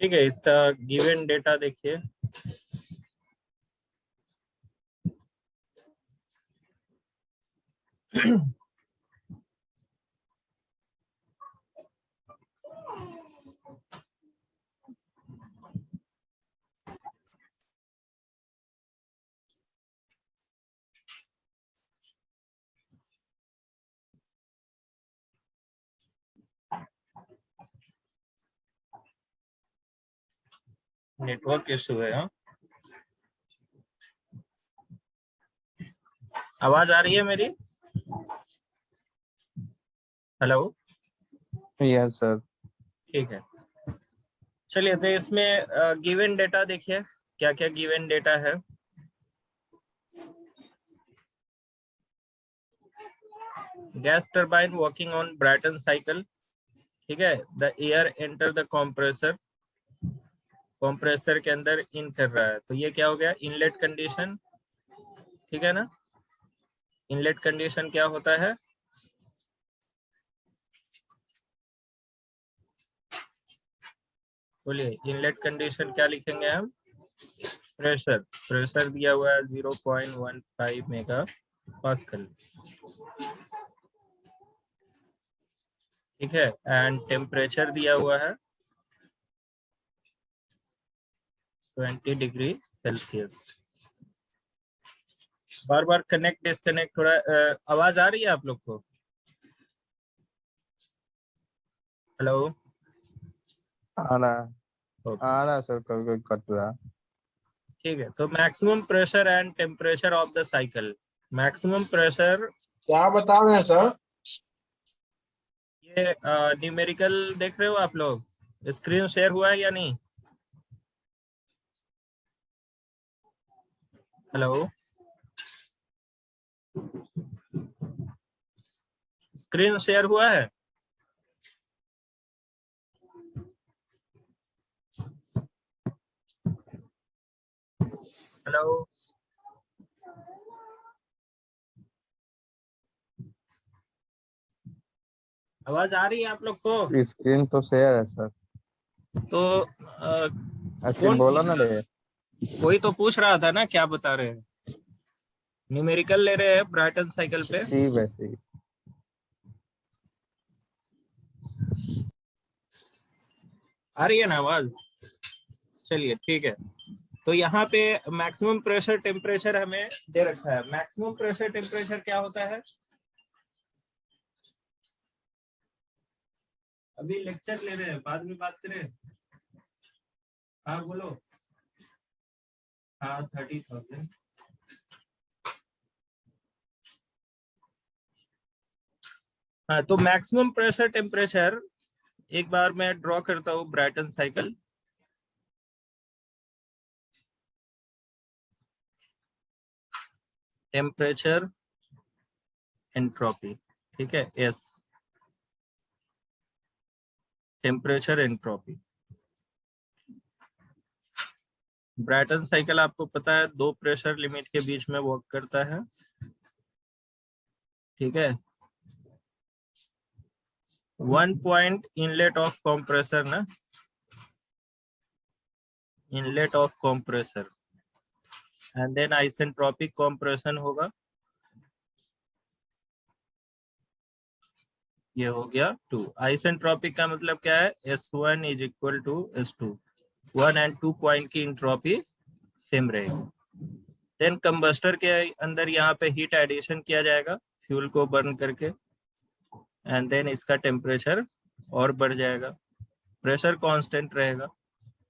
ठीक है, इसका गिवन डेटा देखिए। नेटवर्क इशू है। हाँ, आवाज आ रही है मेरी? हेलो। Yes sir. ठीक है, चलिए तो इसमें गिवन डेटा देखिए, क्या क्या गिवन डेटा है। Gas turbine working on Brayton cycle. ठीक है, the air enter the compressor, compressor के अंदर इन कर रहा है, तो ये क्या हो गया, इनलेट कंडीशन। ठीक है ना, इनलेट कंडीशन क्या होता है? बोलिए, इनलेट कंडीशन क्या लिखेंगे हम? प्रेशर, प्रेशर दिया हुआ है 0.15 मेगा पास्कल। ठीक है, एंड टेम्परेचर दिया हुआ है 20 डिग्री सेल्सियस। बार बार कनेक्ट डिस्कनेक्ट, थोड़ा आवाज आ रही है आप लोग को? हेलो। आ रहा है सर, कभी कभी कट रहा है। ठीक है, तो maximum pressure and temperature of the cycle. Maximum pressure, क्या बता रहे हैं सर? ये न्यूमेरिकल देख रहे हो आप लोग? स्क्रीन शेयर हुआ है या नहीं? हेलो, स्क्रीन शेयर हुआ है? हेलो, आवाज आ रही है आप लोग को? स्क्रीन तो शेयर है सर। तो ऐसे कौन बोला पूछ ना रहा रे। था? कोई तो पूछ रहा था ना, क्या बता रहे हैं? न्यूमेरिकल ले रहे हैं ब्राइटन साइकिल पे। सी वैसे आ रही है ना आवाज? चलिए ठीक है, तो यहाँ पे मैक्सिमम प्रेशर टेम्परेचर हमें दे रखा है। मैक्सिमम प्रेशर टेम्परेचर क्या होता है? अभी लेक्चर ले रहे हैं, बाद में बात करें। हाँ बोलो। हाँ, 30,000। हाँ, तो मैक्सिमम प्रेशर टेम्परेचर, एक बार मैं ड्रॉ करता हूँ ब्राइटन साइकिल। टेम्परेचर, एंट्रोपी, ठीक है, s, temperature entropy. Brayton cycle आपको पता है 2 प्रेशर लिमिट के बीच में वर्क करता है। ठीक है, 1 पॉइंट इनलेट ऑफ कंप्रेसर ना, inlet of compressor, and then isentropic compression होगा। ये हो गया 2। आइसेंट्रोपिक का मतलब क्या है? S1 is equal to S2। 1 and 2 point की इंट्रोपी सेम रहेगी। देन कंबस्टर के अंदर यहाँ पे हीट एडिशन किया जाएगा फ्यूल को बर्न करके, एंड देन इसका टेम्परेचर और बढ़ जाएगा, प्रेशर कांस्टेंट रहेगा,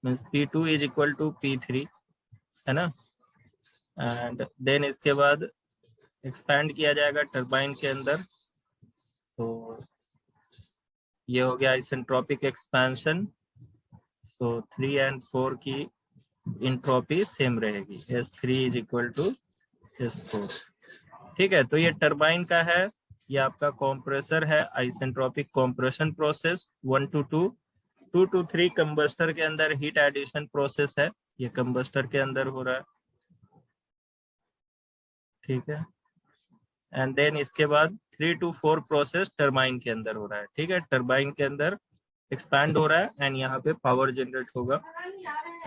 means P2 is equal to P3, है ना। एंड देन इसके बाद एक्सपैंड किया जाएगा टरबाइन के अंदर। तो ये हो गया आइसेंट्रोपिक एक्सपेंशन। सो 3 एंड 4 की इंट्रोपी सेम रहेगी, S3 is equal to S4। ठीक है, तो ये टरबाइन का है, ये आपका कंप्रेसर है, isentropic compression process 1 to 2। 2 to 3 combustor के अंदर हीट एडिशन प्रोसेस है, ये कंबस्टर के अंदर हो रहा है। ठीक है, एंड देन इसके बाद 3 to 4 प्रोसेस टरबाइन के अंदर हो रहा है। ठीक है, टरबाइन के अंदर एक्सपैंड हो रहा है एंड यहाँ पे पावर जनरेट होगा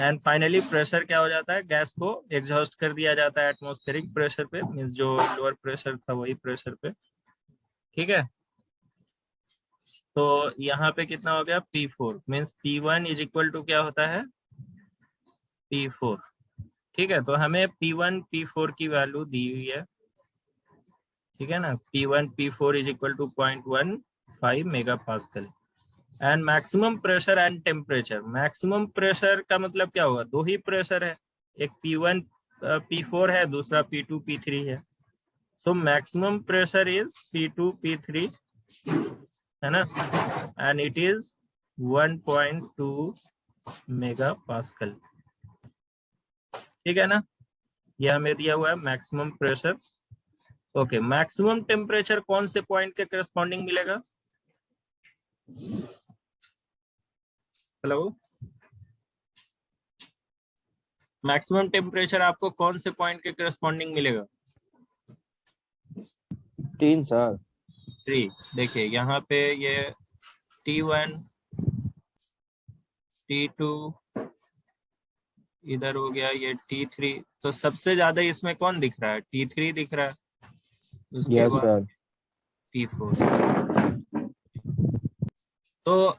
एंड फाइनली प्रेशर क्या हो जाता है, गैस को एग्जॉस्ट कर दिया जाता है एटमॉस्फेरिक प्रेशर पे, मींस जो लोअर प्रेशर था वही प्रेशर पे। ठीक है, तो यहाँ पे कितना हो गया P4 means P1 is equal to क्या होता है P4। ठीक है, तो हमें P1 P4 की वैल्यू दी हुई है। ठीक है ना, P1 P4 is equal to 0.15 mega pascal and maximum pressure and temperature. Maximum pressure का मतलब क्या होगा, दो ही प्रेशर है, एक P1 P4 है, दूसरा P2 P3 है। So maximum pressure is P2 P3 है ना, and it is 1.2 mega pascal. ठीक है ना, ये हमें दिया हुआ है maximum pressure. Okay, maximum temperature कौन से पॉइंट के करस्पॉन्डिंग मिलेगा? हेलो, मैक्सिमम टेम्परेचर आपको कौन से पॉइंट के करस्पॉन्डिंग मिलेगा? 3 सर। 3। देखिए यहाँ पे ये T1 T2 इधर हो गया, ये T3, तो सबसे ज्यादा इसमें कौन दिख रहा है? T3 दिख रहा है, उसके यस बाद सर। T4। तो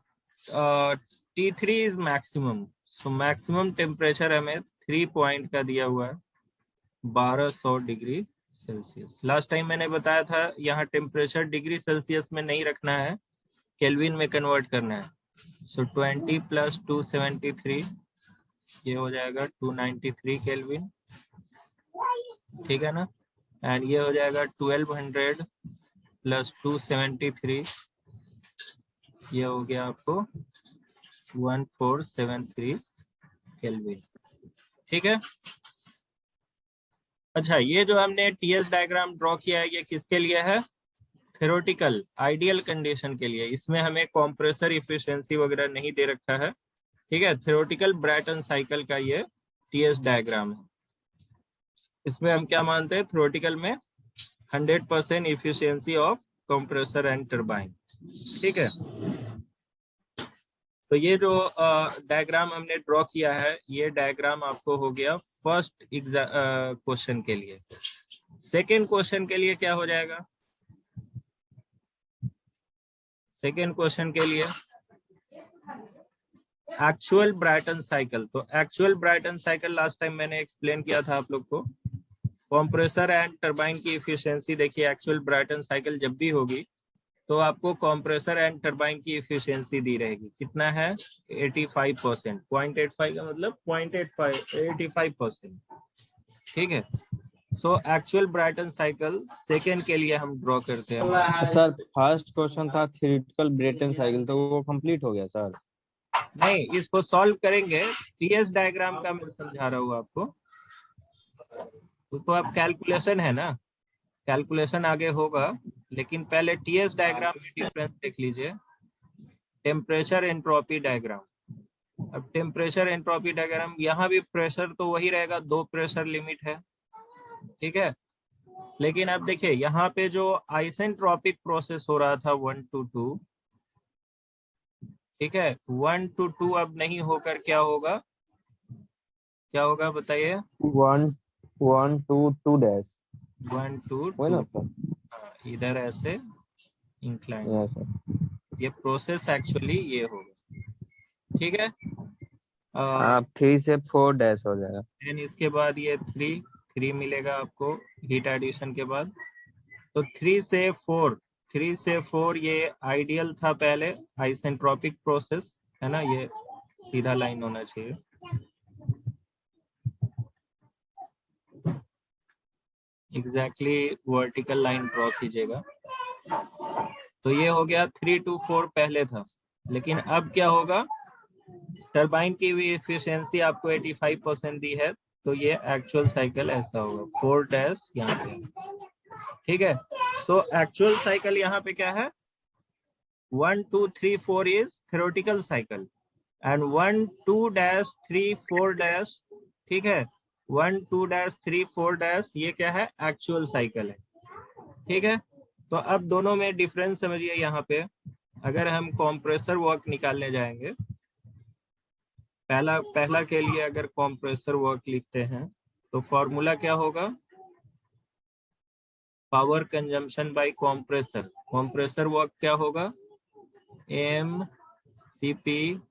T3 is maximum, so maximum temperature हमें 3 पॉइंट का दिया हुआ है 1200 डिग्री सेल्सियस। लास्ट टाइम मैंने बताया था यहाँ टेम्परेचर डिग्री सेल्सियस में नहीं रखना है, केल्विन में कन्वर्ट करना है। सो 20 प्लस 273 ये हो जाएगा 293 केल्विन। ठीक है ना, एंड ये हो जाएगा 1200 प्लस 273 ये हो गया आपको 1473 केल्विन। ठीक है, अच्छा ये जो हमने टीएस डायग्राम ड्रॉ किया है ये किसके लिए है? थ्योरेटिकल आइडियल कंडीशन के लिए। इसमें हमें कंप्रेसर इफिशिएंसी वगैरह नहीं दे रखा है। ठीक है, थ्योरेटिकल ब्रैटन साइकिल का ये टीएस डायग्राम है। इसमें हम क्या मानते हैं, थ्योरेटिकल में 100% efficiency of compressor and turbine. ठीक है, तो ये जो डायग्राम हमने ड्रॉ किया है ये डायग्राम आपको हो गया फर्स्ट क्वेश्चन के लिए। सेकेंड क्वेश्चन के लिए क्या हो जाएगा? सेकेंड क्वेश्चन के लिए एक्चुअल ब्राइटन साइकिल। तो actual Brayton cycle last time मैंने एक्सप्लेन किया था आप लोग को। कंप्रेसर एंड टरबाइन की इफिशियंसी देखिए, एक्चुअल ब्राइटन साइकिल जब भी होगी तो आपको कंप्रेसर एंड टरबाइन की इफिशियंसी दी रहेगी। कितना है? 85%। 0.85 का मतलब 85%। ठीक है, so actual Brayton cycle second के लिए हम ड्रॉ करते हैं। सर फर्स्ट क्वेश्चन था थ्योरेटिकल ब्रेटन साइकिल, तो वो कंप्लीट हो गया सर। नहीं, इसको सॉल्व करेंगे। टीएस डायग्राम का मैं समझा रहा हूँ आपको, तो अब कैलकुलेशन है ना, कैलकुलेशन आगे होगा, लेकिन पहले टीएस डायग्राम में डिफरेंस देख लीजिए। Temperature entropy diagram. अब टेम्परेचर एंट्रोपी डायग्राम, यहाँ भी प्रेशर तो वही रहेगा, 2 प्रेशर लिमिट है। ठीक है, लेकिन अब देखिए यहाँ पे जो आइसेंट्रोपिक प्रोसेस हो रहा था 1 to 2, ठीक है, 1 to 2 अब नहीं होकर क्या होगा, क्या होगा बताइए? 1 1 2 2 डैश 1 to वही 2। ना सर? इधर ऐसे इंक्लाइन, यस सर। ये प्रोसेस एक्चुअली ये होगा। ठीक है, आप 3 से 4 डैश हो जाएगा। देन इसके बाद ये 3 मिलेगा आपको हीट एडिशन के बाद। तो 3 से 4 ये आइडियल था पहले, आइसेंट्रोपिक प्रोसेस है ना, ये सीधा लाइन होना चाहिए। एग्जैक्टली वर्टिकल लाइन ड्रॉ कीजिएगा। तो ये हो गया 3 to 4 पहले था, लेकिन अब क्या होगा, टरबाइन की भी एफिशिएंसी आपको 85% दी है, तो ये एक्चुअल साइकिल ऐसा होगा 4 डैश यहाँ पे। ठीक है, सो एक्चुअल साइकिल यहाँ पे क्या है, 1 2 3 4 is theoretical cycle and 1 2 dash 3 4 dash, ठीक है, 1 2 डैश 3 4 डैश ये क्या है, एक्चुअल साइकिल है। ठीक है, तो अब दोनों में डिफरेंस समझिए यहाँ पे। अगर हम कंप्रेसर वर्क निकालने जाएंगे, पहला के लिए अगर कंप्रेसर वर्क लिखते हैं तो फॉर्मूला क्या होगा, power consumption by compressor. Compressor work क्या होगा, M c P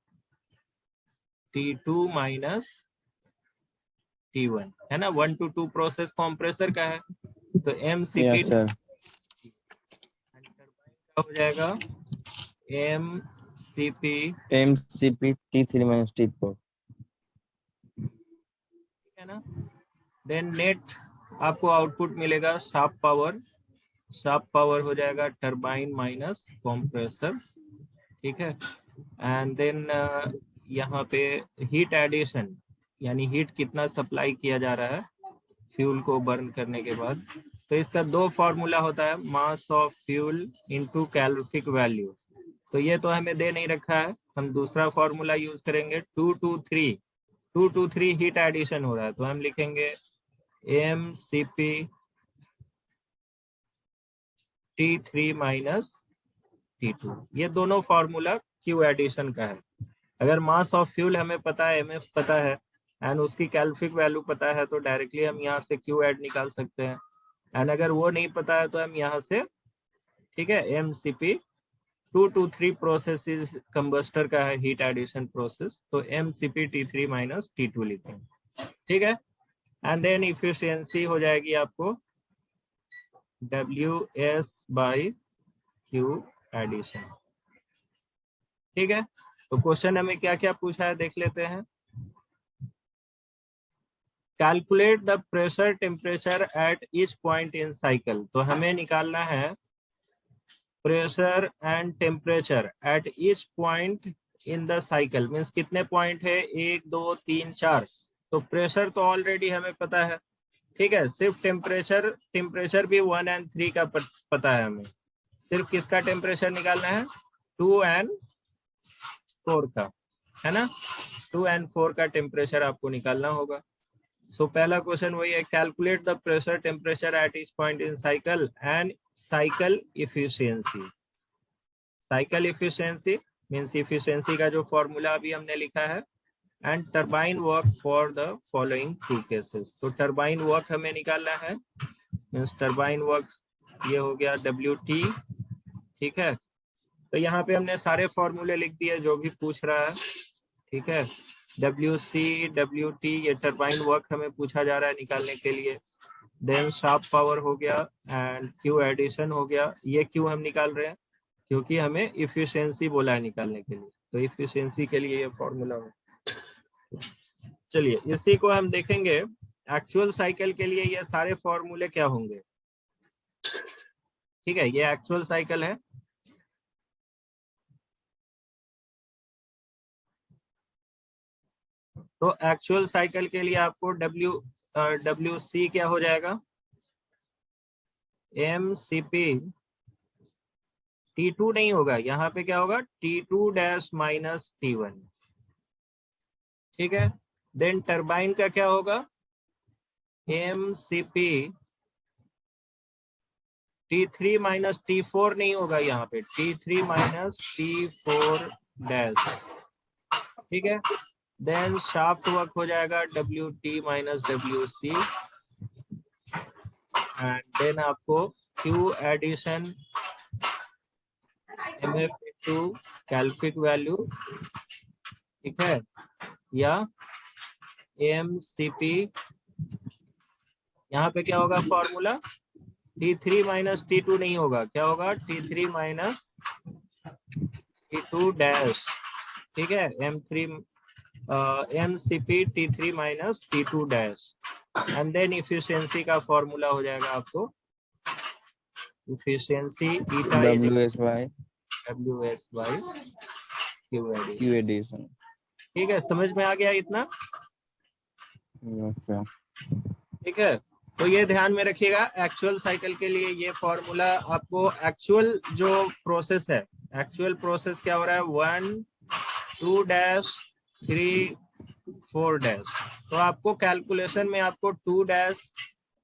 T2 minus T1, है ना। 1 to 2 प्रोसेस कंप्रेसर का है, तो m c p yes sir. हो जाएगा m c p MCP T3 minus T4, है ना। देन नेट आपको आउटपुट मिलेगा शार्प पावर हो जाएगा टरबाइन माइनस कंप्रेसर, ठीक है। एंड देन यहाँ पे हीट एडिशन, यानी हीट कितना सप्लाई किया जा रहा है फ्यूल को बर्न करने के बाद। तो इसका दो फॉर्मूला होता है, mass of fuel into calorific value. तो ये तो हमें दे नहीं रखा है, हम दूसरा फॉर्मूला यूज करेंगे। 2 to 3 हीट एडिशन हो रहा है, तो हम लिखेंगे M c P T3 minus T2। ये दोनों फॉर्मूला क्यू एडिशन का है। अगर मास ऑफ फ्यूल हमें पता है, एमएफ पता है, एंड उसकी कैलोरिफिक वैल्यू पता है, तो डायरेक्टली हम यहाँ से क्यू एड निकाल सकते हैं। एंड अगर वो नहीं पता है तो हम यहाँ से, ठीक है, एमसीपी 2 to 3 प्रोसेस कंबस्टर का है हीट एडिशन प्रोसेस, तो एमसीपी T3 माइनस T2 लिखेंगे, ठीक है। एंड देन इफिशियंसी हो जाएगी आपको WS बाई क्यू एडिशन, ठीक है। तो क्वेश्चन हमें क्या क्या पूछा है देख लेते हैं। Calculate the pressure temperature at each point in cycle. तो हमें निकालना है pressure and temperature at each point in the cycle. Means कितने पॉइंट है, 1 2 3 4। तो प्रेशर तो ऑलरेडी हमें पता है, ठीक है। सिर्फ टेम्परेचर भी 1 and 3 का पता है हमें। सिर्फ किसका टेम्परेचर निकालना है, 2 and 4 का, है ना। 2 and 4 का टेम्परेचर आपको निकालना होगा। सो पहला क्वेश्चन वही है, calculate the pressure temperature at each point in cycle and cycle efficiency. Cycle efficiency means efficiency का जो फॉर्मूला अभी हमने लिखा है, and turbine work for the following 2 cases. तो टरबाइन वर्क हमें निकालना है, मीन्स टरबाइन वर्क ये हो गया WT, ठीक है। तो यहाँ पे हमने सारे फॉर्मूले लिख दिए जो भी पूछ रहा है, ठीक है। WC WT ये टरबाइन वर्क हमें पूछा जा रहा है निकालने के लिए। देन शार्प पावर हो गया एंड क्यू एडिशन हो गया। ये क्यों हम निकाल रहे हैं, क्योंकि हमें इफिशियंसी बोला है निकालने के लिए, तो इफिशियंसी के लिए ये फॉर्मूला हो। चलिए इसी को हम देखेंगे एक्चुअल साइकिल के लिए ये सारे फॉर्मूले क्या होंगे, ठीक है। ये एक्चुअल साइकिल है, तो एक्चुअल साइकिल के लिए आपको WC क्या हो जाएगा, MCP T2 नहीं होगा, यहाँ पे क्या होगा T2 डैश माइनस T1, ठीक है। देन टरबाइन का क्या होगा, MCP T3 माइनस T4 नहीं होगा, यहाँ पे T3 माइनस T4 डैश, ठीक है। देन शाफ्ट वर्क हो जाएगा WT minus WC, and then आपको Q addition MF to calorific value, ठीक है, या MCP यहाँ पे क्या होगा फॉर्मूला, T3 माइनस T2 नहीं होगा, क्या होगा T3 माइनस T2 डैश, ठीक है। MCP T3 minus T2 dash, and then efficiency का फॉर्मूला हो जाएगा आपको efficiency WS by Q addition, ठीक है। समझ में आ गया इतना, ठीक है। तो ये ध्यान में रखिएगा, एक्चुअल साइकिल के लिए ये फॉर्मूला आपको, एक्चुअल जो प्रोसेस है, एक्चुअल प्रोसेस क्या हो रहा है, 1 2 डैश 3 4 डैश। तो आपको कैलकुलेशन में आपको 2 डैश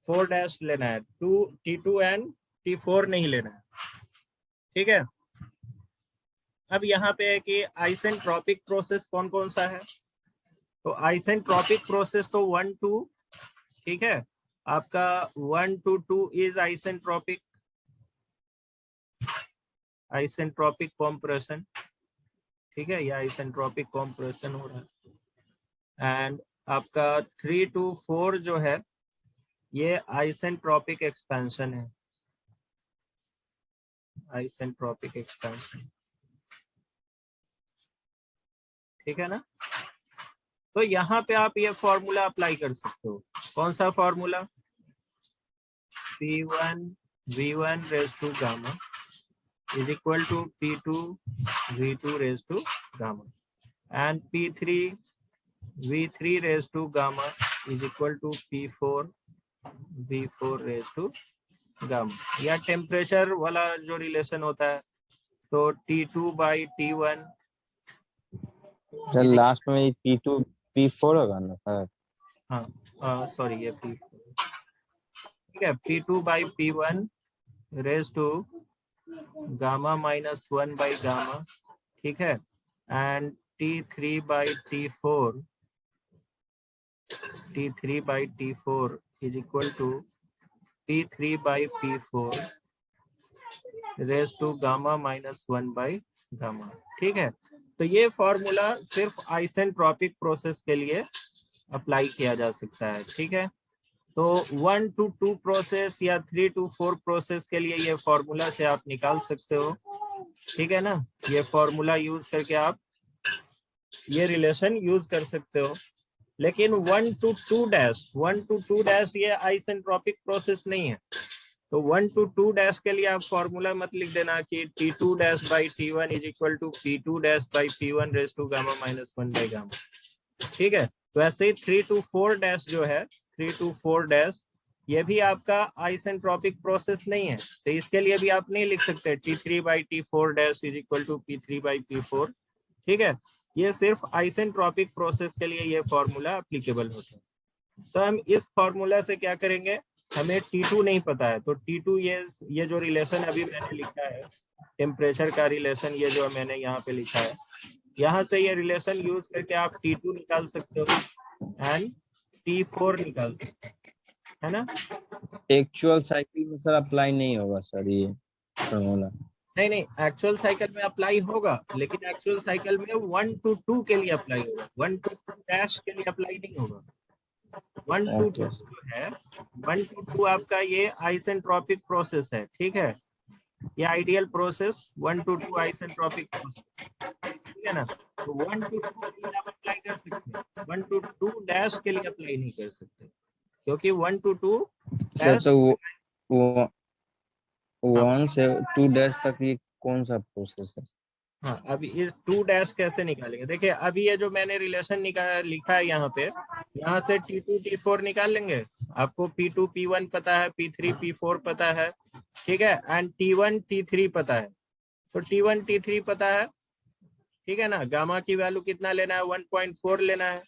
4 डैश लेना है, T2 एंड T4 नहीं लेना है, ठीक है। अब यहाँ पे है कि आइसेंट्रोपिक प्रोसेस कौन कौन सा है। तो आइसेंट्रोपिक प्रोसेस तो 1 2, ठीक है, आपका 1 to 2 is isentropic, isentropic compression, ठीक है, ये आइसेंट्रोपिक कॉम्प्रेशन हो रहा है। एंड आपका 3 to 4 जो है ये आइसेंट्रोपिक एक्सपेंशन है, आइसेंट्रोपिक एक्सपेंशन, ठीक है ना। तो यहाँ पे आप ये फॉर्मूला अप्लाई कर सकते हो। कौन सा formula? P1 V1 raised to gamma is equal to P2 V2 raised to gamma and P3 V3 raised to gamma is equal to P4 V4 raised to gamma। या टेम्परेचर वाला जो relation होता है तो T2 by T1, sir last में P2 P4 होगा ना sir? हाँ सॉरी ये P4, ठीक है, P2 by P1 raised to gamma minus 1 by gamma, ठीक है, and T3 by T4, T3 by T4 is equal to P3 by P4 raised to gamma minus 1 by gamma, ठीक है। तो ये फॉर्मूला सिर्फ आइसेंट्रोपिक प्रोसेस के लिए apply किया जा सकता है, ठीक है। तो 1 to 2 प्रोसेस या 3 to 4 प्रोसेस के लिए ये फॉर्मूला से आप निकाल सकते हो, ठीक है ना। ये फॉर्मूला यूज करके आप ये रिलेशन यूज कर सकते हो। लेकिन 1 to 2 डैश ये आइसेंट्रोपिक प्रोसेस नहीं है। तो 1 to 2 डैश के लिए आप फॉर्मूला मत लिख देना कि T2 dash by T1 is equal to P2 dash by P1 raise to gamma minus 1 by gamma, ठीक है। तो ऐसे ही 3 to 4 डैश जो है, 3 to 4 डैश ये भी आपका आइसेंट्रोपिक प्रोसेस नहीं है। तो इसके लिए भी आप नहीं लिख सकते T3 by T4 dash is equal to P3 by P4, ठीक है। ये सिर्फ आइसेंट्रोपिक प्रोसेस के लिए ये फॉर्मूला एप्लीकेबल होता है। तो हम इस फॉर्मूला से क्या करेंगे, हमें T2 नहीं पता है तो T2 ये जो रिलेशन अभी मैंने लिखा है टेम्परेचर का रिलेशन, ये जो मैंने यहाँ पे लिखा है, यहाँ से ये रिलेशन यूज करके आप T2 निकाल सकते हो एंड T4 निकाल सकते हो, है ना। एक्चुअल साइकिल में सर अप्लाई नहीं होगा सर ये फॉर्मूला? नहीं, एक्चुअल साइकिल में अप्लाई होगा, लेकिन एक्चुअल साइकिल में 1 to 2 के लिए अप्लाई होगा, 1 to 2 डैश के लिए अप्लाई नहीं होगा। 1 to 2 जो है, 1 to 2 आपका ये आइसेंट्रोपिक प्रोसेस है, ठीक है। ये ideal process 1 to 2 isentropic process, ठीक है ना। तो 1 to 2 के लिए आप अप्लाई कर सकते हैं, 1 to 2 डैश के लिए अप्लाई नहीं कर सकते, क्योंकि 1 to 2 डैश, तो वो 1 से 2 डैश तक ये कौन सा प्रोसेस है? हाँ, अभी इस 2 डैश कैसे निकालेंगे, देखिए अभी ये जो मैंने रिलेशन लिखा है यहाँ पे, यहाँ से T2 T4 निकाल लेंगे। आपको P2 P1 पता है, P3 P4 पता है, ठीक है, एंड T1 T3 पता है। तो T1 T3 पता है, ठीक है ना। गामा की वैल्यू कितना लेना है, 1.4 लेना है,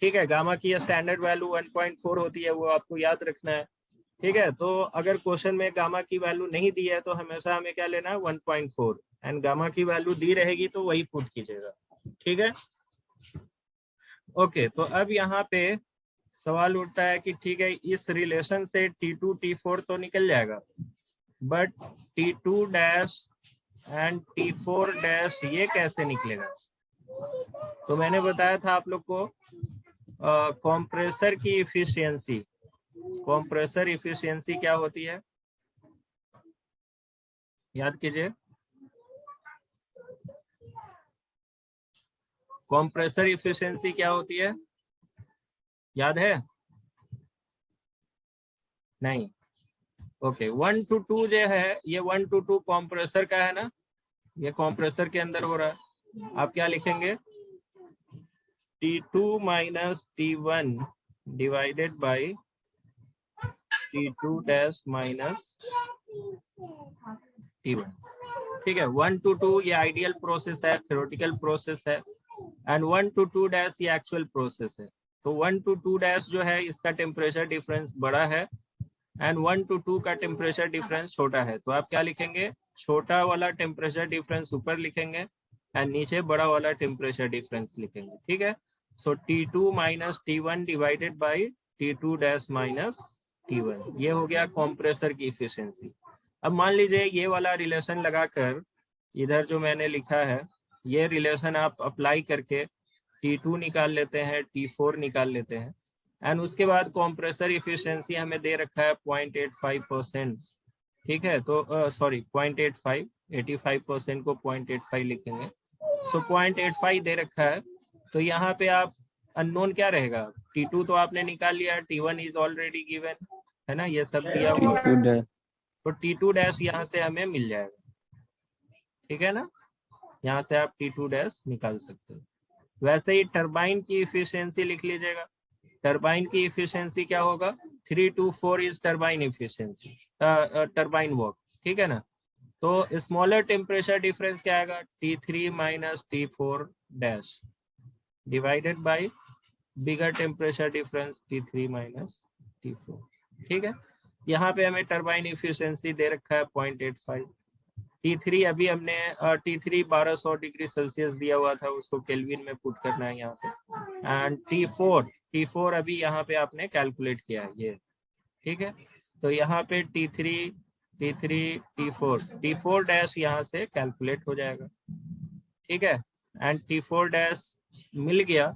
ठीक है। गामा की स्टैंडर्ड वैल्यू 1.4 होती है, वो आपको याद रखना है, ठीक है। तो अगर क्वेश्चन में गामा की वैल्यू नहीं दी है तो हमेशा हमें क्या लेना है, 1.4, एंड गामा की वैल्यू दी रहेगी तो वही पुट कीजिएगा, ठीक है। ओके, तो अब यहाँ पे सवाल उठता है कि ठीक है, इस रिलेशन से T2 T4 तो निकल जाएगा, but T2 dash and T4 dash ये कैसे निकलेगा। तो मैंने बताया था आप लोग को कंप्रेसर की इफिशियंसी, कंप्रेसर इफिशियंसी क्या होती है, याद कीजिए। कंप्रेसर इफिशियंसी क्या होती है, याद है? नहीं, ओके। 1 to 2 जो है, ये 1 to 2 कंप्रेसर का है ना, ये कंप्रेसर के अंदर हो रहा है। आप क्या लिखेंगे, T2 minus T1 divided by T2 dash minus T1, ठीक है। 1 to 2 ये आइडियल प्रोसेस है, थ्योरेटिकल प्रोसेस है, एंड 1 to 2 डैश ये एक्चुअल प्रोसेस है। तो 1 to 2 डैश जो है इसका टेम्परेचर डिफरेंस बड़ा है एंड 1 to 2 का टेम्परेचर डिफरेंस छोटा है। तो आप क्या लिखेंगे, छोटा वाला टेम्परेचर डिफरेंस ऊपर लिखेंगे एंड नीचे बड़ा वाला टेम्परेचर डिफरेंस लिखेंगे, ठीक है। सो T2 minus T1 divided by T2 dash minus T1, ये हो गया कंप्रेसर की इफिशिएंसी। अब मान लीजिए ये वाला रिलेशन लगाकर इधर जो मैंने लिखा है ये रिलेशन आप अप्लाई करके T2 निकाल लेते हैं, T4 निकाल लेते हैं एंड उसके बाद कंप्रेसर इफिशिएंसी हमें दे रखा है 0.85%, ठीक है। तो सॉरी 0.85, 85% को 0.85 लिखेंगे। सो 0.85 दे रखा है, तो यहाँ पे आप अननोन क्या रहेगा, T2 तो आपने निकाल लिया, T1 इज ऑलरेडी गिवन है ना, ये सब दिया हुआ है, T2 डैश तो T2 डैश यहाँ से हमें मिल जाएगा, ठीक है ना। यहाँ से आप T2 डैश निकाल सकते हो। वैसे ही टरबाइन की इफिशियंसी लिख लीजिएगा। टरबाइन की इफिशियंसी क्या होगा, 324 is turbine efficiency, turbine work, ठीक है ना। तो स्मॉलर टेम्परेचर डिफरेंस क्या आएगा, T3 minus T4 dash divided by bigger temperature difference T3 minus T4, ठीक है। यहाँ पे हमें टरबाइन इफिशियंसी दे रखा है 0.85। T3 अभी हमने T3 1200 डिग्री सेल्सियस दिया हुआ था, उसको केल्विन में पुट करना है यहाँ पे। एंड T4 अभी यहाँ पे आपने कैलकुलेट किया है ये, ठीक है। तो यहाँ पे T4 डैश यहाँ से कैलकुलेट हो जाएगा, ठीक है। एंड T4 डैश मिल गया,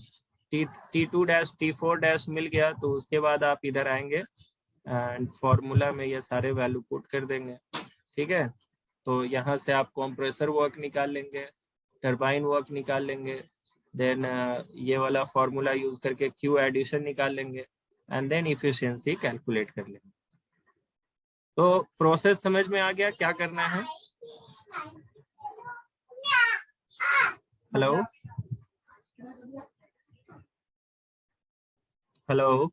T2 डैश T4 डैश मिल गया, तो उसके बाद आप इधर आएंगे एंड फॉर्मूला में ये सारे वैल्यू पुट कर देंगे, ठीक है। तो यहाँ से आप कंप्रेसर वर्क निकाल लेंगे, टरबाइन वर्क निकाल लेंगे, देन ये वाला फॉर्मूला यूज करके क्यू एडिशन निकाल लेंगे एंड देन इफिशियंसी कैलकुलेट कर लेंगे। तो प्रोसेस समझ में आ गया क्या करना है। हेलो हेलो,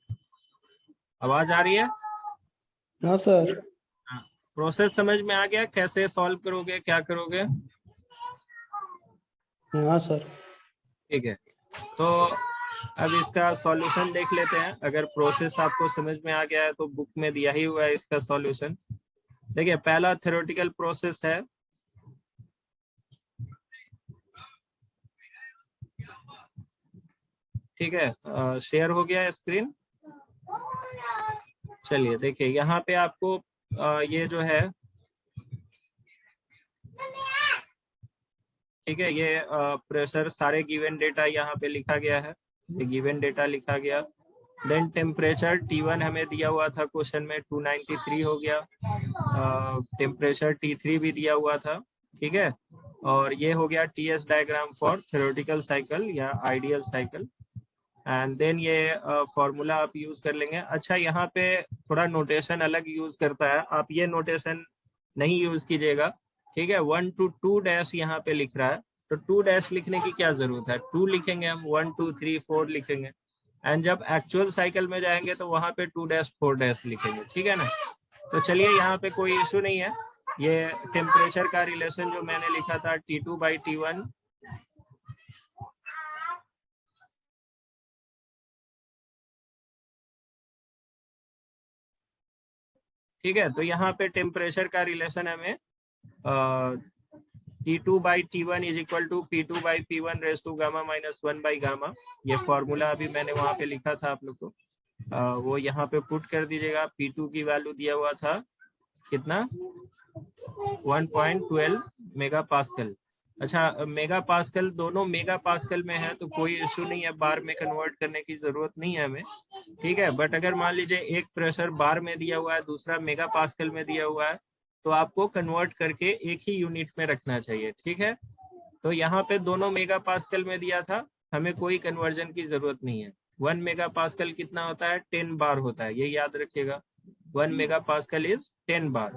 आवाज आ रही है? हाँ सर। प्रोसेस समझ में आ गया, कैसे सॉल्व करोगे, क्या करोगे? हाँ सर। ठीक है, तो अब इसका सॉल्यूशन देख लेते हैं। अगर प्रोसेस आपको समझ में आ गया है तो बुक में दिया ही हुआ है इसका सॉल्यूशन। देखिए, पहला थ्योरेटिकल प्रोसेस है, ठीक है। शेयर हो गया स्क्रीन। चलिए देखिए, यहाँ पे आपको ये जो है, ठीक है, ये प्रेशर सारे गिवन डेटा यहाँ पे लिखा गया है, ये गिवन डेटा लिखा गया। देन टेम्परेचर T1 हमें दिया हुआ था क्वेश्चन में 293 हो गया, टेम्परेचर T3 भी दिया हुआ था, ठीक है। और ये हो गया TS diagram for theoretical cycle या आइडियल साइकिल। एंड देन ये फॉर्मूला आप यूज कर लेंगे। अच्छा, यहाँ पे थोड़ा नोटेशन अलग यूज करता है, आप ये नोटेशन नहीं यूज कीजिएगा, ठीक है। 1 to 2 डैश यहाँ पे लिख रहा है, तो 2 डैश लिखने की क्या जरूरत है, 2 लिखेंगे हम, 1 2 3 4 लिखेंगे। एंड जब एक्चुअल साइकिल में जाएंगे तो वहां पे 2 डैश 4 डैश लिखेंगे, ठीक है ना। तो चलिए, यहाँ पे कोई इशू नहीं है। ये टेम्परेचर का रिलेशन जो मैंने लिखा था T2 बाई T1, ठीक है। तो यहाँ पे टेम्परेचर का रिलेशन हमें T2 by T1 is equal to P2 by P1 raise to gamma minus 1 by gamma. ये फॉर्मूला अभी मैंने वहां पे लिखा था आप लोग को, वो यहाँ पे पुट कर दीजिएगा। P2 की वैल्यू दिया हुआ था कितना, 1.12 मेगा पास्कल। अच्छा, मेगा पास्कल, दोनों मेगा पास्कल में है तो कोई इशू नहीं है, बार में कन्वर्ट करने की जरूरत नहीं है हमें, ठीक है। बट अगर मान लीजिए एक प्रेशर बार में दिया हुआ है, दूसरा मेगा पास्कल में दिया हुआ है, तो आपको कन्वर्ट करके एक ही यूनिट में रखना चाहिए, ठीक है। तो यहाँ पे दोनों मेगा पास्कल में दिया था, हमें कोई कन्वर्जन की जरूरत नहीं है। 1 मेगा पास्कल कितना होता है, 10 बार होता है, ये याद रखिएगा। 1 मेगा पास्कल इज 10 बार,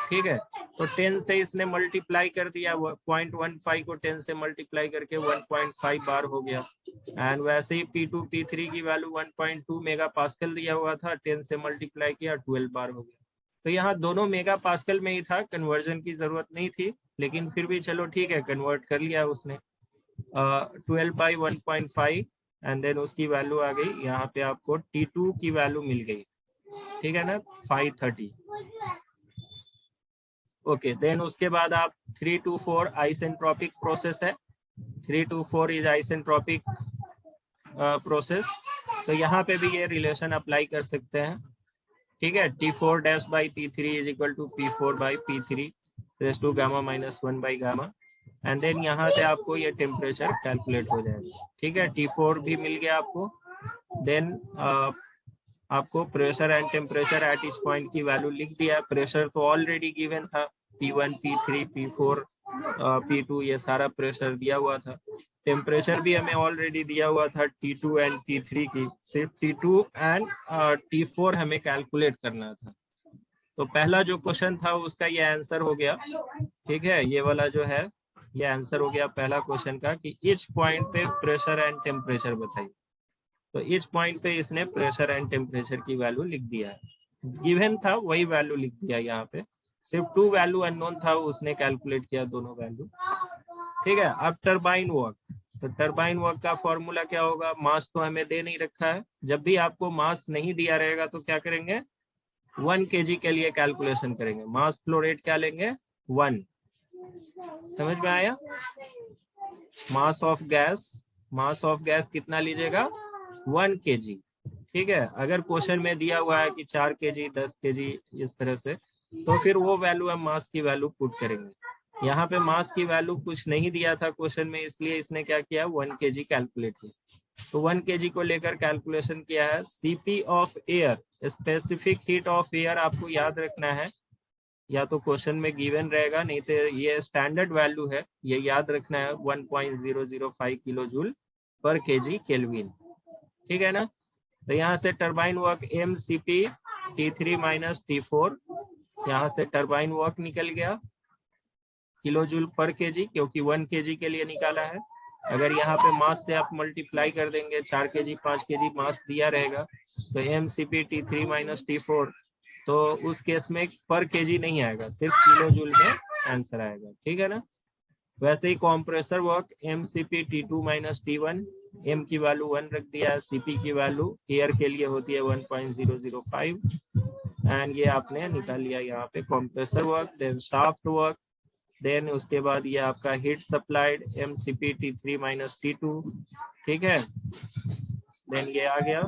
ठीक है। तो 10 से इसने मल्टीप्लाई कर दिया, 0.15 को 10 से मल्टीप्लाई करके 1.5 बार हो गया। एंड वैसे ही P2 P3 की वैल्यू 1.2 मेगा पास्कल दिया हुआ था, 10 से मल्टीप्लाई किया 12 बार हो गया। तो यहाँ दोनों मेगा पास्कल में ही था, कन्वर्जन की जरूरत नहीं थी, लेकिन फिर भी चलो ठीक है, कन्वर्ट कर लिया उसने। 12 बाई 1.5 एंड देन उसकी वैल्यू आ गई, यहाँ पे आपको T2 की वैल्यू मिल गई, ठीक है ना, 530। ओके, देन उसके बाद आप 3 to 4 आइसेंट्रोपिक प्रोसेस है, 3 to 4 इज आइसेंट्रोपिक प्रोसेस। तो यहाँ पे भी ये रिलेशन अप्लाई कर सकते हैं, ठीक है। T4 dash by T3 is equal to P4 by P3 raise to gamma minus 1 by gamma, and then यहाँ से आपको ये टेम्परेचर कैलकुलेट हो जाएगा, ठीक है। T4 भी मिल गया आपको। देन आपको pressure and temperature at each point की वैल्यू लिख दिया। प्रेशर तो ऑलरेडी गिवन था, P1 P3 P4 P2 ये सारा प्रेशर दिया हुआ था। टेम्परेचर भी हमें ऑलरेडी दिया हुआ था T2 एंड T3 की, सिर्फ T2 एंड T4 हमें कैलकुलेट करना था। तो पहला जो क्वेश्चन था उसका ये आंसर हो गया, ठीक है। ये वाला जो है ये आंसर हो गया पहला क्वेश्चन का कि इच पॉइंट पे प्रेशर एंड टेम्परेचर बताइए। तो इच पॉइंट पे इसने प्रेशर एंड टेम्परेचर की वैल्यू लिख दिया है, गिवन था वही वैल्यू लिख दिया। यहाँ पे सिर्फ 2 वैल्यू अननोन था, उसने कैलकुलेट किया दोनों वैल्यू, ठीक है। अब टरबाइन वर्क, तो टरबाइन वर्क का फॉर्मूला क्या होगा? मास तो हमें दे नहीं रखा है, जब भी आपको मास नहीं दिया रहेगा तो क्या करेंगे, 1 kg के लिए कैलकुलेशन करेंगे। मास फ्लो रेट क्या लेंगे? 1। समझ में आया? मास ऑफ गैस कितना लीजिएगा? 1 kg, ठीक है। अगर क्वेश्चन में दिया हुआ है कि 4 kg 10 kg इस तरह से, तो फिर वो वैल्यू हम मास की वैल्यू पुट करेंगे। यहाँ पे मास की वैल्यू कुछ नहीं दिया था क्वेश्चन में, इसलिए इसने क्या किया, 1 kg कैलकुलेट किया। तो 1 kg को लेकर कैलकुलेशन किया है। CP of air, specific heat of air आपको याद रखना है, या तो क्वेश्चन में गिवन रहेगा, नहीं तो ये स्टैंडर्ड वैल्यू है, ये याद रखना है, 1.005 किलो जूल पर केजी केल्विन, ठीक है ना। तो यहाँ से turbine work MCP T3 minus T4, यहाँ से टरबाइन वर्क निकल गया किलो जूल पर केजी, क्योंकि 1 kg के लिए निकाला है। अगर यहाँ पे मास से आप मल्टीप्लाई कर देंगे, 4 kg 5 kg मास दिया रहेगा, तो MCP T3 माइनस T4, तो उस केस में पर केजी नहीं आएगा, सिर्फ किलो जूल में आंसर आएगा, ठीक है ना। वैसे ही compressor work MCP T2 minus T1, M की वैल्यू 1 रख दिया है, CP की वैल्यू एयर के लिए होती है 1.005, एंड ये आपने निकाल लिया यहाँ पे compressor work. Then shaft work, then उसके बाद ये आपका heat supplied MCP T3 minus T2, ठीक है। देन ये आ गया,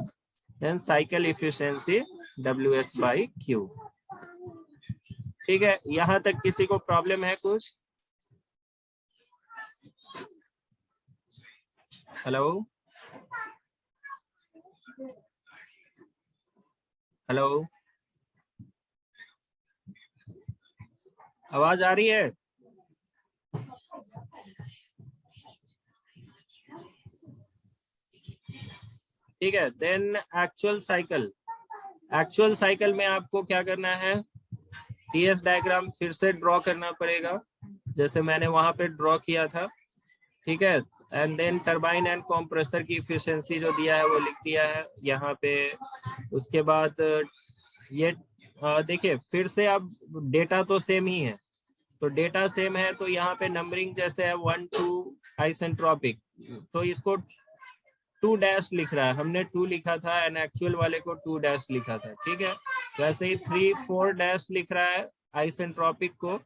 देन साइकिल इफिशिएंसी WS/Q, ठीक है। यहाँ तक किसी को प्रॉब्लम है कुछ? हेलो हेलो, आवाज आ रही है? ठीक है। देन एक्चुअल साइकिल में आपको क्या करना है, TS डायग्राम फिर से ड्रॉ करना पड़ेगा, जैसे मैंने वहां पे ड्रॉ किया था, ठीक है। And then turbine and compressor की इफिशिएंसी जो दिया है वो लिख दिया है यहाँ पे। उसके बाद ये देखिए फिर से, अब डेटा तो सेम ही है, तो डेटा सेम है तो यहाँ पे नंबरिंग जैसे है 1 2 आइसेंट्रोपिक, तो इसको 2 डैश लिख रहा है, हमने 2 लिखा था एंड एक्चुअल वाले को 2 डैश लिखा था, ठीक है। वैसे ही 3 4 डैश लिख रहा है आइसेंट्रोपिक को,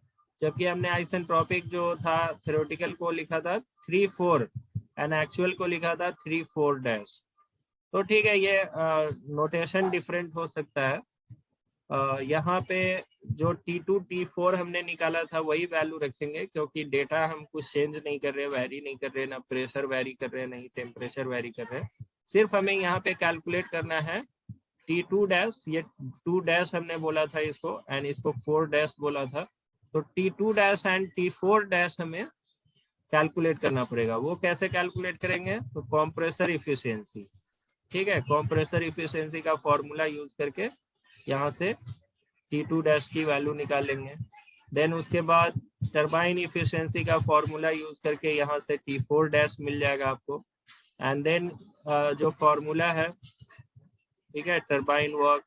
जबकि हमने आइसेंट्रोपिक जो था थ्योरेटिकल को लिखा था 3 4 एंड एक्चुअल को लिखा था 3 4 डैश। तो ठीक है, ये नोटेशन डिफरेंट हो सकता है। यहाँ पे जो T2 T4 हमने निकाला था वही वैल्यू रखेंगे, क्योंकि डेटा हम कुछ चेंज नहीं कर रहे, वैरी नहीं कर रहे, ना प्रेशर वैरी कर रहे, नहीं टेम्परेचर वैरी कर रहे। सिर्फ हमें यहाँ पे कैलकुलेट करना है T2 डैश, ये 2 डैश हमने बोला था इसको, एंड इसको 4 डैश बोला था, तो T2 dash and T4 dash हमें कैलकुलेट करना पड़ेगा। वो कैसे कैलकुलेट करेंगे, तो कॉम्प्रेसर इफिशियंसी, ठीक है। कॉम्प्रेसर इफिशियंसी का फॉर्मूला यूज करके यहाँ से T2 डैश की वैल्यू निकालेंगे। देन उसके बाद टरबाइन इफिशियंसी का फॉर्मूला यूज करके यहाँ से T4 डैश मिल जाएगा आपको। एंड देन जो फॉर्मूला है, ठीक है, टरबाइन वर्क,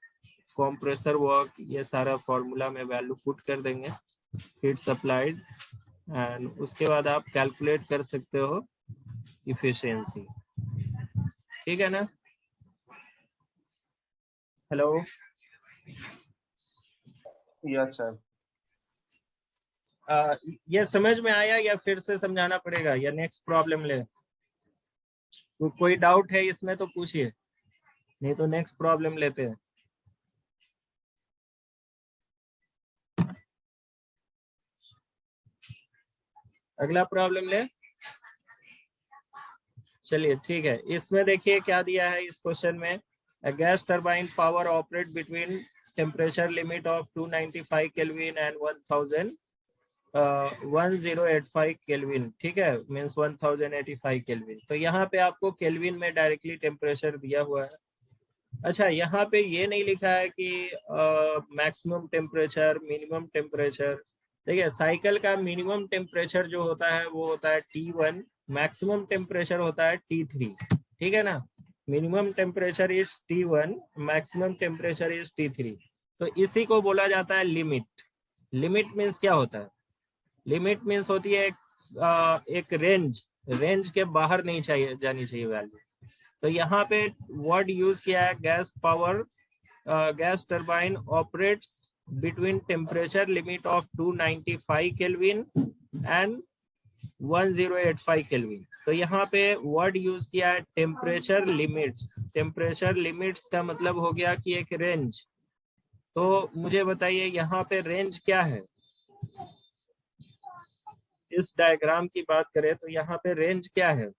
कंप्रेसर वर्क, ये सारा फॉर्मूला में वैल्यू पुट कर देंगे, हीट सप्लाइड, एंड उसके बाद आप कैलकुलेट कर सकते हो इफिशियंसी, ठीक है ना। Hello, yes sir. ये समझ में आया या फिर से समझाना पड़ेगा या नेक्स्ट प्रॉब्लम ले? तो कोई डाउट है इसमें तो पूछिए, नहीं तो नेक्स्ट प्रॉब्लम लेते हैं। अगला प्रॉब्लम ले, चलिए ठीक है। इसमें देखिए क्या दिया है इस क्वेश्चन में, gas turbine power operate between temperature limit of 295 kelvin and 1085 kelvin, ठीक है, मीन्स 1085 केल्विन। तो यहाँ पे आपको केल्विन में डायरेक्टली टेम्परेचर दिया हुआ है। अच्छा, यहाँ पे ये नहीं लिखा है कि मैक्सिमम टेम्परेचर, मिनिमम टेम्परेचर। देखिए साइकिल का मिनिमम टेम्परेचर जो होता है वो होता है T1, मैक्सिमम टेम्परेचर होता है T3, ठीक है ना। Minimum temperature is T1, maximum temperature is T3। तो इसी को बोला जाता है लिमिट। लिमिट मीन्स क्या होता है? लिमिट मीन्स होती है एक रेंज, रेंज के बाहर नहीं चाहिए जानी चाहिए वैल्यू। तो यहाँ पे वर्ड यूज किया है gas power, gas turbine operates between temperature limit of 295 kelvin and 1085 kelvin. तो यहाँ पे वर्ड यूज किया है टेम्परेचर लिमिट्स। टेम्परेचर लिमिट्स का मतलब हो गया कि एक रेंज। तो मुझे बताइए यहाँ पे रेंज क्या है? इस डायग्राम की बात करें तो यहाँ पे रेंज क्या है?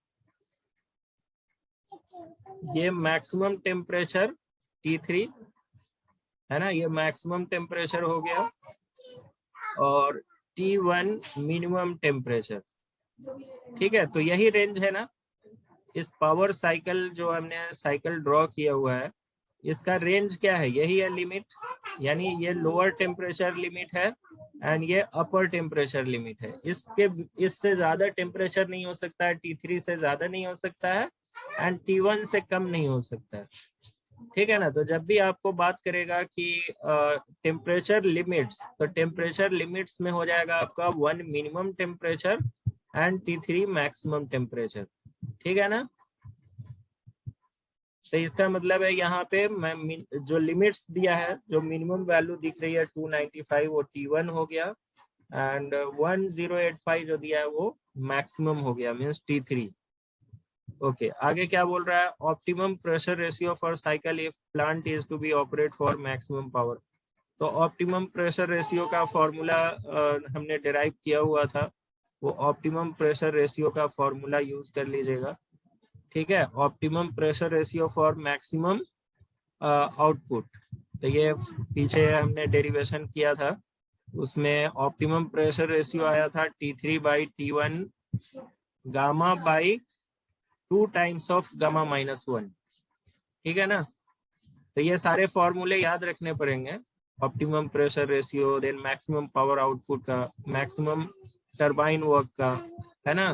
ये मैक्सिमम टेम्परेचर T3 है ना, ये मैक्सिमम टेम्परेचर हो गया, और T1 मिनिमम टेम्परेचर, ठीक है। तो यही रेंज है ना। इस पावर साइकिल जो हमने साइकिल ड्रॉ किया हुआ है, इसका रेंज क्या है? यही है लिमिट, यानी ये लोअर टेम्परेचर लिमिट है एंड ये अपर टेम्परेचर लिमिट है। इससे ज्यादा टेम्परेचर नहीं हो सकता है, T3 से ज्यादा नहीं हो सकता है एंड T1 से कम नहीं हो सकता है, ठीक है ना। तो जब भी आपको बात करेगा कि टेम्परेचर लिमिट्स, तो टेम्परेचर लिमिट्स में हो जाएगा आपका 1 minimum temperature and T3 maximum temperature, ठीक है ना। तो इसका मतलब है यहाँ पे जो लिमिट्स दिया है, जो मिनिमम वैल्यू दिख रही है 295 वो T1 हो गया, एंड 1085 जो दिया है वो मैक्सिमम हो गया, मीन्स T3। ओके, आगे क्या बोल रहा है? Optimum pressure ratio for cycle if plant is to be operate for maximum power. तो ऑप्टिमम प्रेशर रेशियो का फॉर्मूला हमने डिराइव किया हुआ था, वो ऑप्टिमम प्रेशर रेशियो का फॉर्मूला यूज कर लीजिएगा, ठीक है। Optimum pressure ratio for maximum output. तो ये पीछे हमने डेरिवेशन किया था, उसमें ऑप्टिमम प्रेशर रेशियो आया था T3/T1 gamma by 2 times of gamma -1, ठीक है ना। तो ये सारे फॉर्मूले याद रखने पड़ेंगे, optimum pressure ratio, then maximum power output का, मैक्सिमम टरबाइन वर्क का, है ना।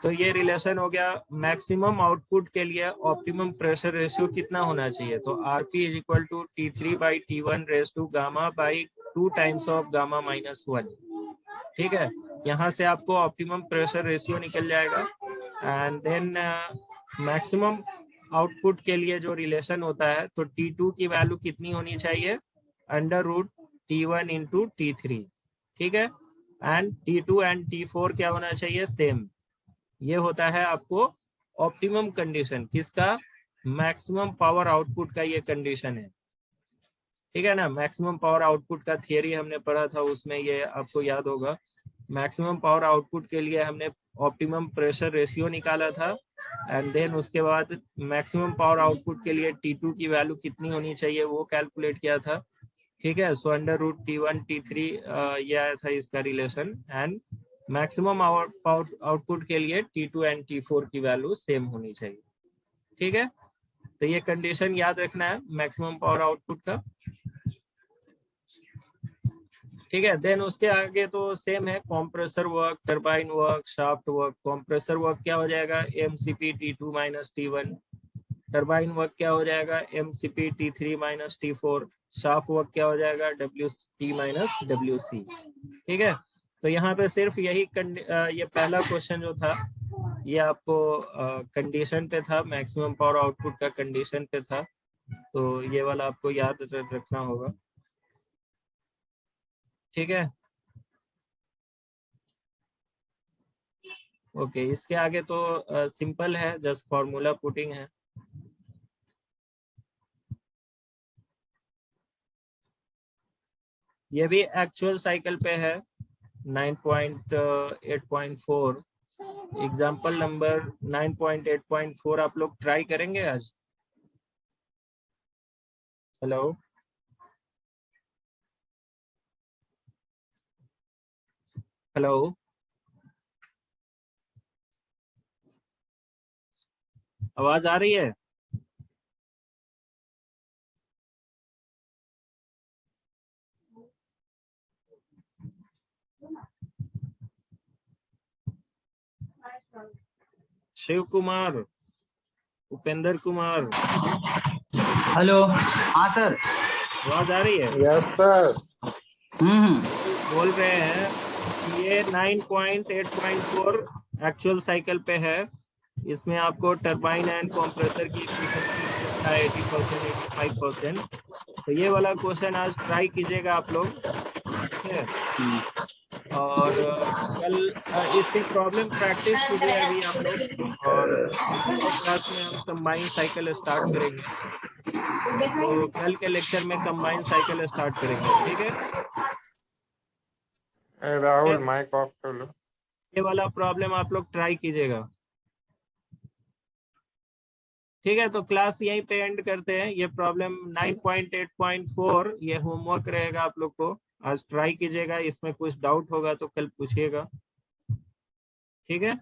तो ये रिलेशन हो गया। मैक्सिमम आउटपुट के लिए ऑप्टिमम प्रेशर रेशियो कितना होना चाहिए? तो RP is equal to T3/T1 raise to gamma by 2 times of gamma -1, ठीक है। यहाँ से आपको ऑप्टिमम प्रेशर रेशियो निकल जाएगा एंड देन मैक्सिमम आउटपुट के लिए जो रिलेशन होता है, तो T2 की वैल्यू कितनी होनी चाहिए? √T1 इंटू T3, ठीक है। एंड T2 एंड T4 क्या होना चाहिए? सेम। ये होता है आपको ऑप्टिमम कंडीशन, किसका? मैक्सिमम पावर आउटपुट का ये कंडीशन है, ठीक है ना। मैक्सिमम पावर आउटपुट का थियरी हमने पढ़ा था, उसमें ये आपको याद होगा। मैक्सिमम पावर आउटपुट के लिए हमने ऑप्टिमम प्रेशर रेशियो निकाला था एंड देन उसके बाद मैक्सिमम पावर आउटपुट के लिए T2 की वैल्यू कितनी होनी चाहिए वो कैलकुलेट किया था, ठीक है। सो √T1 T3 ये आया था इसका रिलेशन, एंड मैक्सिमम आउटपुट के लिए T2 एंड T4 की वैल्यू सेम होनी चाहिए, ठीक है। तो ये कंडीशन याद रखना है मैक्सिमम पावर आउटपुट का, ठीक है। देन उसके आगे तो सेम है, compressor work, turbine work, shaft work. Compressor work क्या हो जाएगा? MCP T2 - T1। Turbine work क्या हो जाएगा? MCP T3 - T4। Shaft work क्या हो जाएगा? WT - WC, ठीक है। तो यहाँ पे सिर्फ यही ये पहला क्वेश्चन जो था ये आपको कंडीशन पे था, मैक्सिमम पावर आउटपुट का कंडीशन पे था, तो ये वाला आपको याद रखना होगा, ठीक है। ओके, इसके आगे तो सिंपल है, जस्ट फॉर्मूला पुटिंग है। ये भी एक्चुअल साइकिल पे है 9.8.4। एग्जाम्पल नंबर 9.8.4 आप लोग ट्राई करेंगे आज? हेलो, हेलो, आवाज आ रही है? शिव कुमार, उपेंद्र कुमार, हेलो, हाँ सर। आवाज आ रही है? Yes sir. बोल रहे हैं कि ये 9.8.4 एक्चुअल साइकिल पे है। इसमें आपको टरबाइन एंड कंप्रेसर की एफिशिएंसी मिलता है 80%, 85%। तो ये वाला क्वेश्चन आज ट्राई कीजिएगा आप लोग, ठीक है? और कल इसकी प्रॉब्लम प्रैक्टिस कीजिए अभी आप लोग, और कल के क्लास में हम कंबाइन साइकिल स्टार्ट करेंगे। तो कल के लेक्चर में कंबाइन साइकिल स्टार्ट करेंगे, ठीक है? राहुल माइक ऑफ कर लो। ये वाला प्रॉब्लम आप लोग ट्राई कीजिएगा, ठीक है? तो क्लास यहीं पे एंड करते हैं। ये प्रॉब्लम 9.8.4 ये होमवर्क रहेगा आप लोग को, आज ट्राई कीजिएगा। इसमें कुछ डाउट होगा तो कल पूछिएगा, ठीक है?